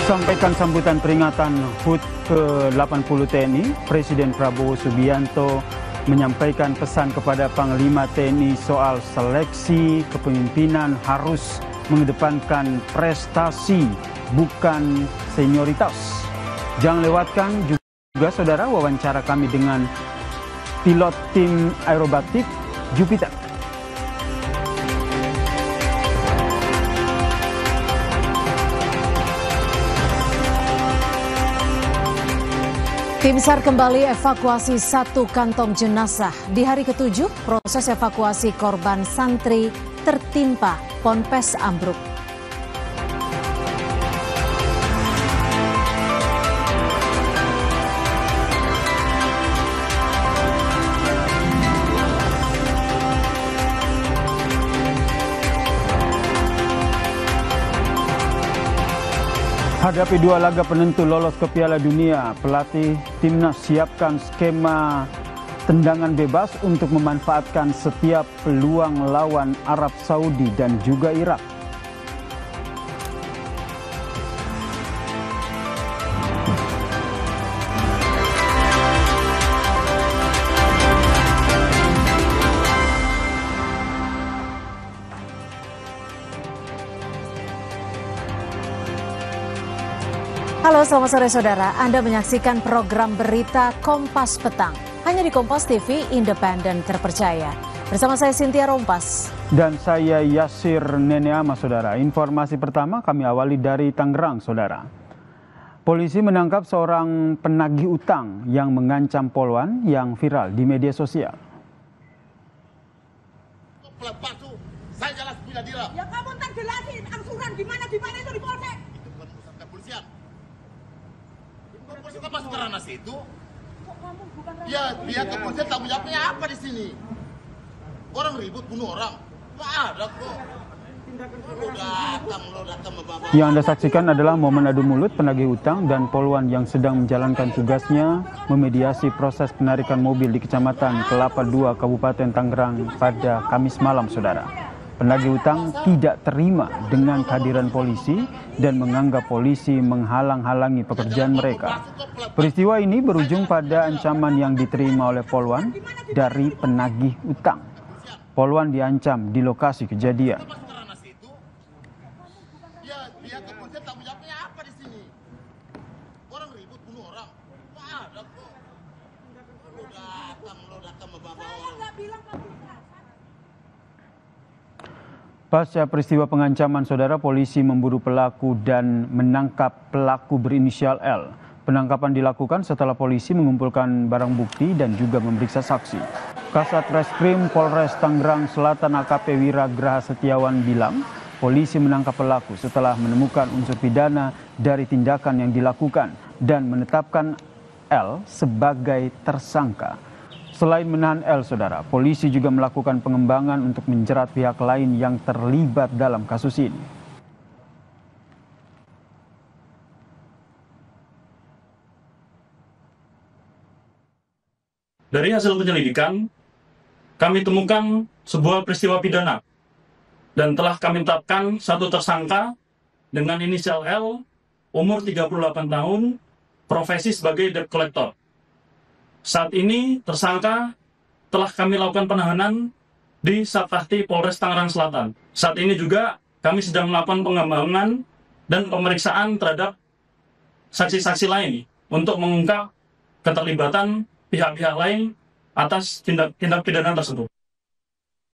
Sampaikan sambutan peringatan HUT ke-80 TNI, Presiden Prabowo Subianto menyampaikan pesan kepada Panglima TNI soal seleksi kepemimpinan harus mengedepankan prestasi, bukan senioritas. Jangan lewatkan juga saudara wawancara kami dengan pilot tim aerobatik Jupiter. Tim SAR kembali evakuasi satu kantong jenazah. Di hari ke-7, proses evakuasi korban santri tertimpa ponpes ambruk. Hadapi dua laga penentu lolos ke Piala Dunia, pelatih timnas siapkan skema tendangan bebas untuk memanfaatkan setiap peluang lawan Arab Saudi dan juga Irak. Halo, selamat sore saudara. Anda menyaksikan program berita Kompas Petang. Hanya di Kompas TV, independen terpercaya. Bersama saya Cynthia Rompas. Dan saya Yasir Neneama, saudara. Informasi pertama kami awali dari Tangerang, saudara. Polisi menangkap seorang penagih utang yang mengancam poluan yang viral di media sosial. Saya jelas punya diri. Ya kamu ntar jelasin angsuran gimana itu di polsek. Itu bukan urusan kepolisian. Polisi apa sekarang nasi itu? Kok kamu bukan Ya, dia kepolisian tanggung jawabnya apa di sini? Orang ribut bunuh orang. Nggak ada kok. Lo datang membawa. Yang Anda saksikan adalah momen adu mulut penagih utang dan poluan yang sedang menjalankan tugasnya memediasi proses penarikan mobil di Kecamatan Kelapa II, Kabupaten Tangerang pada Kamis malam, saudara. Penagih utang tidak terima dengan kehadiran polisi dan menganggap polisi menghalang-halangi pekerjaan mereka. Peristiwa ini berujung pada ancaman yang diterima oleh poluan dari penagih utang. Poluan diancam di lokasi kejadian. Ya, dia kepolisian tanggung jawabnya apa di sini? Orang ribut bunuh orang. Nggak ada kok. Lo datang membawa Saya orang. nggak bilang kamu kekerasan. Pasca peristiwa pengancaman, saudara, polisi memburu pelaku dan menangkap pelaku berinisial L. Penangkapan dilakukan setelah polisi mengumpulkan barang bukti dan juga memeriksa saksi. Kasat Reskrim Polres Tangerang Selatan AKP Wiragraha Setiawan bilang, polisi menangkap pelaku setelah menemukan unsur pidana dari tindakan yang dilakukan dan menetapkan L sebagai tersangka. Selain menahan L, saudara, polisi juga melakukan pengembangan untuk menjerat pihak lain yang terlibat dalam kasus ini. Dari hasil penyelidikan, kami temukan sebuah peristiwa pidana dan telah kami tetapkan satu tersangka dengan inisial L, umur 38 tahun, profesi sebagai debt collector. Saat ini tersangka telah kami lakukan penahanan di Satpasti Polres Tangerang Selatan. Saat ini juga kami sedang melakukan pengembangan dan pemeriksaan terhadap saksi-saksi lain untuk mengungkap keterlibatan pihak-pihak lain atas tindak pidana tersebut.